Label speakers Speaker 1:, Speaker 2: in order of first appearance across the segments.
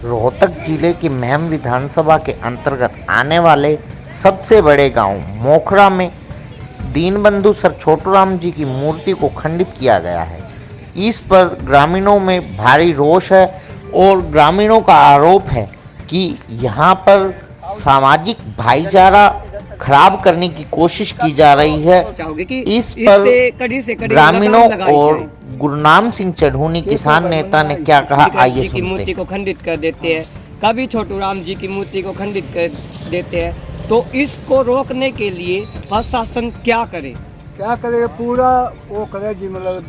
Speaker 1: रोहतक जिले की महम विधानसभा के अंतर्गत आने वाले सबसे बड़े गांव मोखरा में दीनबंधु सर छोटूराम जी की मूर्ति को खंडित किया गया है। इस पर ग्रामीणों में भारी रोष है और ग्रामीणों का आरोप है कि यहाँ पर सामाजिक भाईचारा खराब करने की कोशिश की जा रही है। इस पर ग्रामीणों और गुरनाम सिंह चढ़ूनी किसान नेता ने क्या कहा, आइए सुनते हैं।
Speaker 2: मूर्ति को खंडित कर देते हैं, कभी छोटूराम जी की मूर्ति को खंडित कर देते हैं, तो इसको रोकने के लिए प्रशासन क्या करे?
Speaker 3: पूरा वो करे जी। मतलब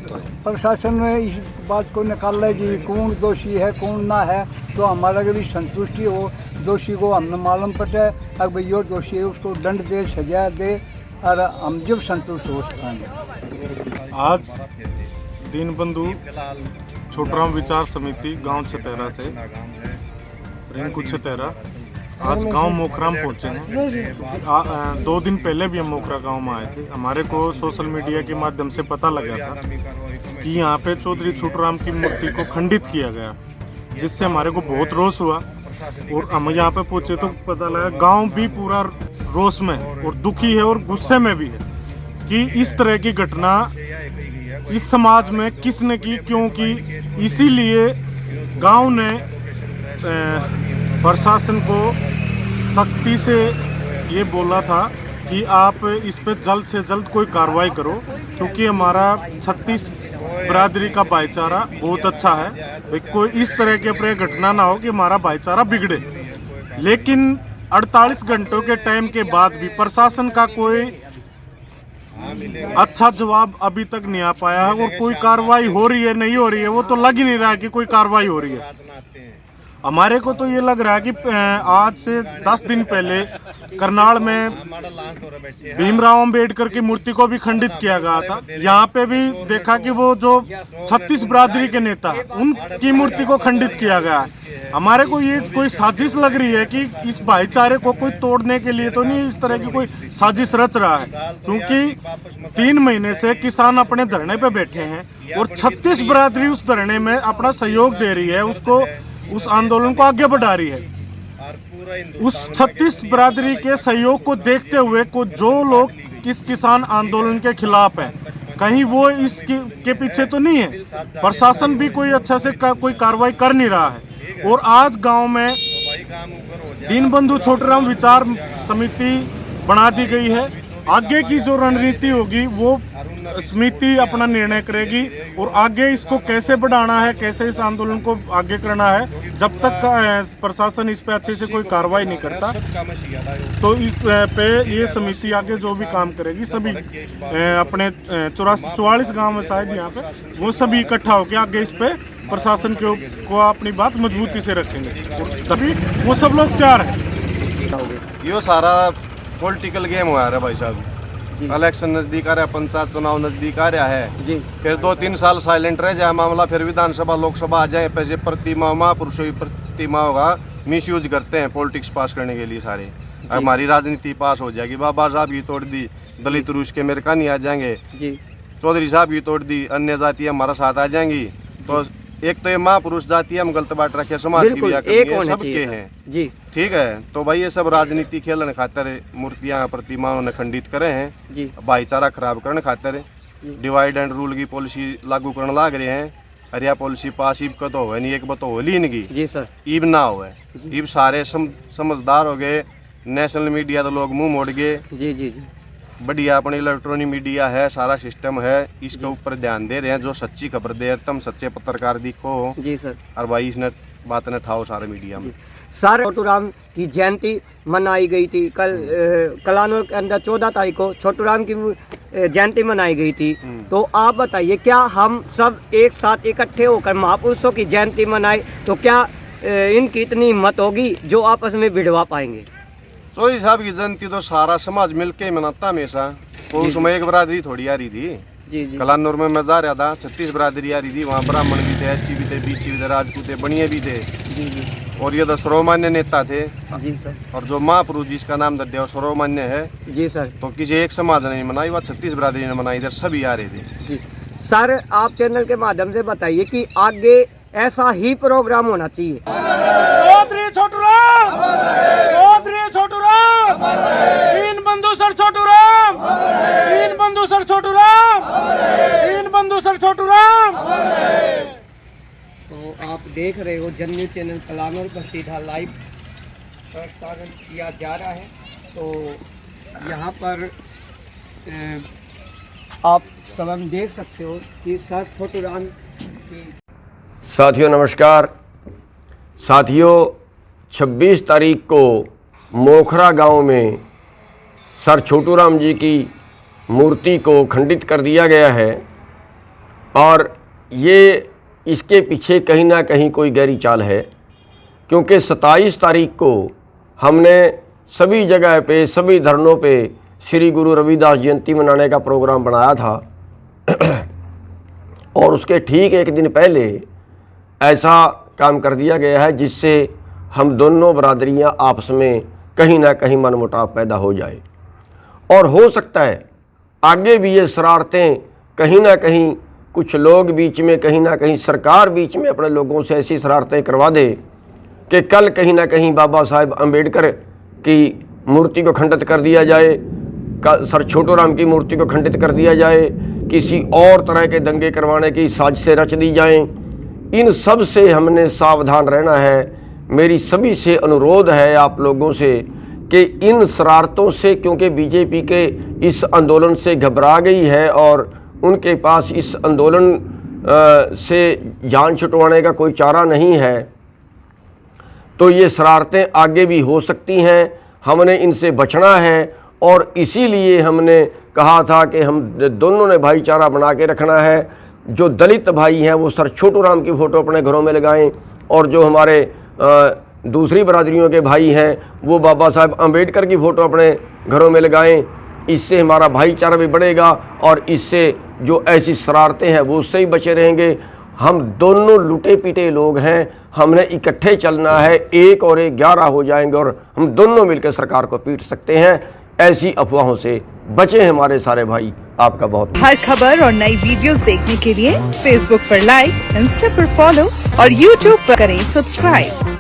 Speaker 3: प्रशासन में इस बात को निकाल जी कौन दोषी है कौन ना है, तो हमारा भी संतुष्टि हो। दोषी को हमने मालूम पड़े, अब भाई यो दोषी है उसको दंड दे, सजा दे, और हम जब संतुष्ट हो सकेंगे।
Speaker 4: आज दीनबंधु छोटूराम विचार समिति गांव छतेरा से रिंकू छतेरा आज गांव मोखरा में पहुंचे हैं। 2 दिन पहले भी हम मोखरा गांव में आए थे। हमारे को सोशल मीडिया के माध्यम से पता लगा था कि यहाँ पे चौधरी छोटूराम की मूर्ति को खंडित किया गया, जिससे हमारे को बहुत रोष हुआ। और हम यहाँ पे पहुंचे तो पता लगा गांव भी पूरा रोष में और दुखी है और गुस्से में भी है कि इस तरह की घटना इस समाज में किसने की, क्यों की। इसीलिए गांव ने प्रशासन को सख्ती से ये बोला था कि आप इस पे जल्द से जल्द कोई कार्रवाई करो, क्योंकि हमारा 36 बरादरी का भाईचारा बहुत अच्छा है। कोई इस तरह के घटना ना हो कि हमारा भाईचारा बिगड़े। लेकिन 48 घंटों के टाइम के बाद भी प्रशासन का कोई अच्छा जवाब अभी तक नहीं आ पाया है। और कोई कार्रवाई हो रही है नहीं हो रही है वो तो लग ही नहीं रहा है कि कोई कार्रवाई हो रही है। हमारे को तो ये लग रहा है कि आज से 10 दिन पहले करनाल में भीमराव अंबेडकर की मूर्ति को भी खंडित किया गया था। यहाँ पे भी देखा कि वो जो 36 बरादरी के नेता उनकी मूर्ति को खंडित किया गया है। हमारे को ये कोई साजिश लग रही है कि इस भाईचारे को कोई तोड़ने के लिए तो नहीं इस तरह की कोई साजिश रच रहा है, क्योंकि 3 महीने से किसान अपने धरने पे बैठे हैं और 36 बरादरी उस धरने में अपना सहयोग दे रही है, उसको उस आंदोलन को आगे बढ़ा रही है। उस 36 बरादरी के सहयोग को देखते हुए को जो लोग इस किसान आंदोलन के खिलाफ हैं, कहीं वो इसके पीछे तो नहीं है। प्रशासन भी कोई अच्छा से कोई कार्रवाई कर नहीं रहा है। और आज गांव में दीनबंधु छोटूराम विचार समिति बना दी गई है। आगे की जो रणनीति होगी वो समिति अपना निर्णय करेगी और आगे इसको कैसे बढ़ाना है, कैसे इस आंदोलन को आगे करना है। जब तक प्रशासन इस पे अच्छे से कोई कार्रवाई नहीं करता तो इस पे ये समिति आगे जो भी काम करेगी, सभी अपने 44 गांव में शायद यहाँ पे वो सभी इकट्ठा होकर आगे इस पे प्रशासन को अपनी बात मजबूती से रखेंगे, तभी वो सब लोग तैयार है।
Speaker 5: ये सारा पॉलिटिकल गेम हो रहा है भाई साहब। इलेक्शन नजदीक आ रहा है, पंचायत चुनाव नजदीक आ रहा है जी। फिर 2-3 साल साइलेंट रह जाए मामला, फिर विधानसभा लोकसभा आ जाए, पैसे प्रतिमा महापुरुषों की प्रतिमा होगा मिस यूज करते हैं पॉलिटिक्स पास करने के लिए सारे। हमारी राजनीति पास हो जाएगी। बाबा साहब की तोड़ दी, दलित रूस के मेरे का नहीं आ जाएंगे जी। चौधरी साहब की तोड़ दी, अन्य जाति हमारा साथ आ जाएंगी। तो एक तो ये महापुरुष जाति हम गलत बात रखे, समाज की भी सबके हैं जी। ठीक है, तो भाई ये सब राजनीति खेलने खातर मूर्तियां प्रतिमाओं ने खंडित करे हैं जी। भाईचारा खराब करने खातर डिवाइड एंड रूल की पॉलिसी लागू करने लाग रहे हैं। हरिया पॉलिसी पास ईब का तो हो नहीं, एक बात तो होली इनकी जी सर, ईब ना हो। ईब सारे समझदार हो गए, नेशनल मीडिया तो लोग मुंह मोड़ गए जी जी। बढ़िया अपनी इलेक्ट्रॉनिक मीडिया है, सारा सिस्टम है, इसके ऊपर ध्यान दे रहे हैं। जो सच्ची खबर दे, तुम सच्चे पत्रकार दिखो जी सर। और भाई इसने बात ने ठाओ सारे मीडिया में।
Speaker 2: सर छोटूराम की जयंती मनाई गई थी कल कलानौर के अंदर 14 तारीख को छोटूराम की जयंती मनाई गई थी। तो आप बताइए, क्या हम सब एक साथ इकट्ठे होकर महापुरुषों की जयंती मनाए तो क्या इनकी इतनी हिम्मत होगी जो आपस में भिड़वा पाएंगे?
Speaker 5: चौधरी साहब की जयंती तो सारा समाज मिलके मनाता हमेशा। तो उसमें एक बरादरी थोड़ी आ रही थी जी जी। कलानौर में मैं जा रहा था, 36 बरादरी आ रही थी। वहाँ ब्राह्मण भी थे, एससी भी थे, बीसी भी थे, राजपूत थे, बनिए भी थे जी जी। और ये तो सर्वमान्य नेता थे जी सर। और जो महापुरुष जिसका नाम दर्ज है सर्वमान्य है जी सर। तो किसी एक समाज ने नहीं मनाई, वह 36 बरादरी ने मनाई, इधर सभी आ रहे थे जी।
Speaker 2: सर आप चैनल के माध्यम से बताइए कि आगे ऐसा ही प्रोग्राम होना चाहिए।
Speaker 4: छोटू राम।
Speaker 2: तो आप देख रहे हो जन न्यूज़ चैनल कलानौर पर सीधा लाइव प्रसारण किया जा रहा है। तो यहाँ पर आप सब देख सकते हो कि सर छोटू राम की।
Speaker 6: साथियों नमस्कार। साथियों 26 तारीख को मोखरा गांव में सर छोटू राम जी की मूर्ति को खंडित कर दिया गया है और ये इसके पीछे कहीं ना कहीं कोई गहरी चाल है, क्योंकि 27 तारीख को हमने सभी जगह पे सभी धरनों पे श्री गुरु रविदास जयंती मनाने का प्रोग्राम बनाया था और उसके ठीक एक दिन पहले ऐसा काम कर दिया गया है जिससे हम दोनों बरादरियां आपस में कहीं ना कहीं मनमुटाव पैदा हो जाए। और हो सकता है आगे भी ये शरारतें कहीं ना कहीं कुछ लोग बीच में, कहीं ना कहीं सरकार बीच में अपने लोगों से ऐसी शरारतें करवा दे कि कल कहीं ना कहीं बाबा साहेब अम्बेडकर की मूर्ति को खंडित कर दिया जाए, सर छोटू राम की मूर्ति को खंडित कर दिया जाए, किसी और तरह के दंगे करवाने की साजिशें रच दी जाएं। इन सब से हमने सावधान रहना है। मेरी सभी से अनुरोध है आप लोगों से कि इन शरारतों से, क्योंकि बीजेपी के इस आंदोलन से घबरा गई है और उनके पास इस आंदोलन से जान छुटवाने का कोई चारा नहीं है, तो ये शरारतें आगे भी हो सकती हैं। हमने इनसे बचना है और इसीलिए हमने कहा था कि हम दोनों ने भाईचारा बना के रखना है। जो दलित भाई हैं वो सर छोटू राम की फ़ोटो अपने घरों में लगाएं और जो हमारे दूसरी बरादरियों के भाई हैं वो बाबा साहेब अम्बेडकर की फ़ोटो अपने घरों में लगाएं। इससे हमारा भाईचारा भी बढ़ेगा और इससे जो ऐसी शरारतें हैं वो उससे ही बचे रहेंगे। हम दोनों लुटे पीटे लोग हैं, हमने इकट्ठे चलना है। 1 और 1 11 हो जाएंगे और हम दोनों मिलकर सरकार को पीट सकते हैं। ऐसी अफवाहों से बचे हमारे सारे भाई। आपका बहुत।
Speaker 7: हर खबर और नई वीडियोस देखने के लिए फेसबुक पर लाइक, इंस्टा पर फॉलो और यूट्यूब पर करें सब्सक्राइब।